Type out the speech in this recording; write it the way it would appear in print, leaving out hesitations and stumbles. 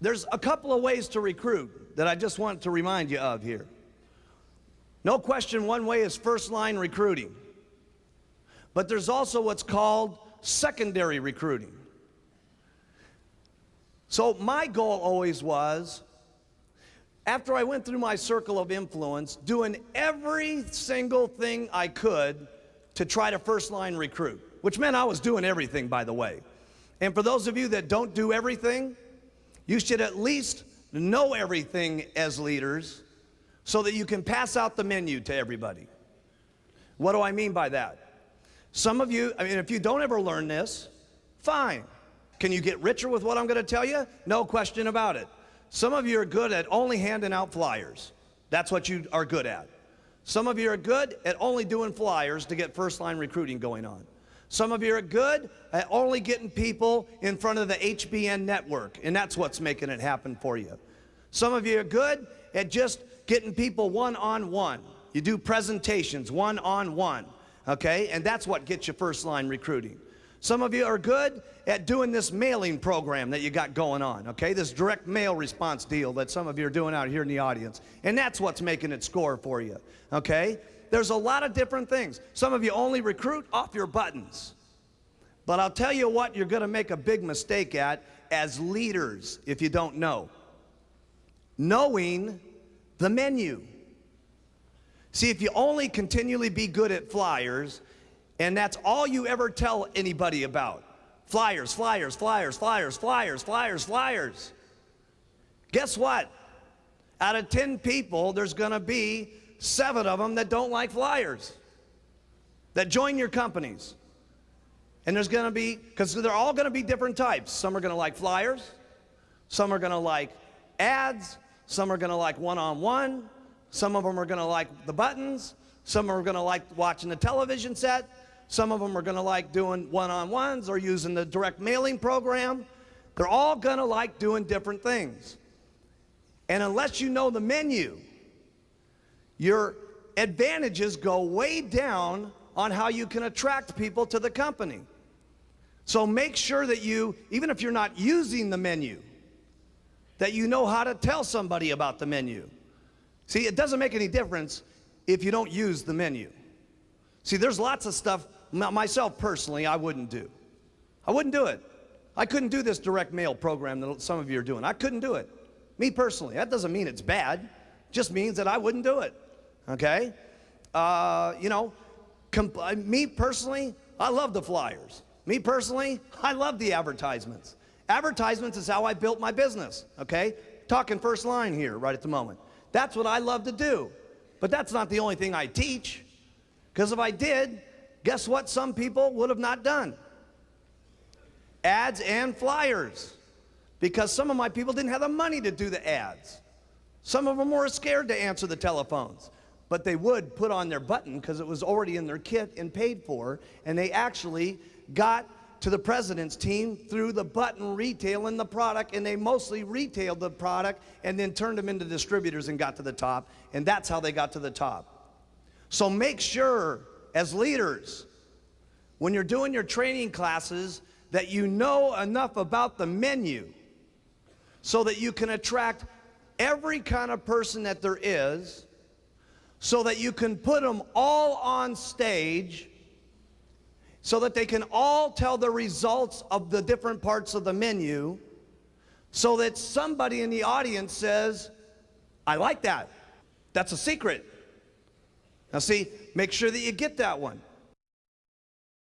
There's a couple of ways to recruit that I just want to remind you of here. No question, one way is first line recruiting. But there's also what's called secondary recruiting. So my goal always was, after I went through my circle of influence, doing every single thing I could to try to first line recruit, which meant I was doing everything, by the way. And for those of you that don't do everything, you should at least know everything as leaders so that you can pass out the menu to everybody. What do I mean by that? Some of you, if you don't ever learn this, fine. Can you get richer with what I'm going to tell you? No question about it. Some of you are good at only handing out flyers. That's what you are good at. Some of you are good at only doing flyers to get first line recruiting going on. Some of you are good at only getting people in front of the HBN network, and that's what's making it happen for you. Some of you are good at just getting people one-on-one. You do presentations one-on-one, okay? And that's what gets you first line recruiting. Some of you are good at doing this mailing program that you got going on, okay? This direct mail response deal that some of you are doing out here in the audience. And that's what's making it score for you, okay? There's a lot of different things. Some of you only recruit off your buttons. But I'll tell you what you're going to make a big mistake at as leaders if you don't know. Knowing the menu. See, if you only continually be good at flyers, and that's all you ever tell anybody about, flyers, flyers, flyers, flyers, flyers, flyers, flyers. Guess what? Out of 10 people, there's going to be 7 of them that don't like flyers, that join your companies. And there's going to be, because they're all going to be different types. Some are going to like flyers. Some are going to like ads. Some are going to like one-on-one. Some of them are going to like the buttons. Some are going to like watching the television set. Some of them are going to like doing one-on-ones or using the direct mailing program. They're all going to like doing different things. And unless you know the menu, your advantages go way down on how you can attract people to the company. So make sure that you, even if you're not using the menu, that you know how to tell somebody about the menu. See, it doesn't make any difference if you don't use the menu. See, there's lots of stuff, myself personally, I wouldn't do. I wouldn't do it. I couldn't do this direct mail program that some of you are doing. I couldn't do it. Me personally. That doesn't mean it's bad. It just means that I wouldn't do it. Okay? Me personally, I love the flyers. Me personally, I love the advertisements. Advertisements is how I built my business, okay? Talking first line here right at the moment. That's what I love to do. But that's not the only thing I teach. Because if I did, guess what some people would have not done? Ads and flyers. Because some of my people didn't have the money to do the ads. Some of them were scared to answer the telephones. But they would put on their button because it was already in their kit and paid for. And they actually got to the president's team through the button retailing the product, and they mostly retailed the product and then turned them into distributors and got to the top. And that's how they got to the top. So make sure, as leaders, when you're doing your training classes, that you know enough about the menu so that you can attract every kind of person that there is, so that you can put them all on stage, so that they can all tell the results of the different parts of the menu, so that somebody in the audience says, I like that. That's a secret. Now see, make sure that you get that one.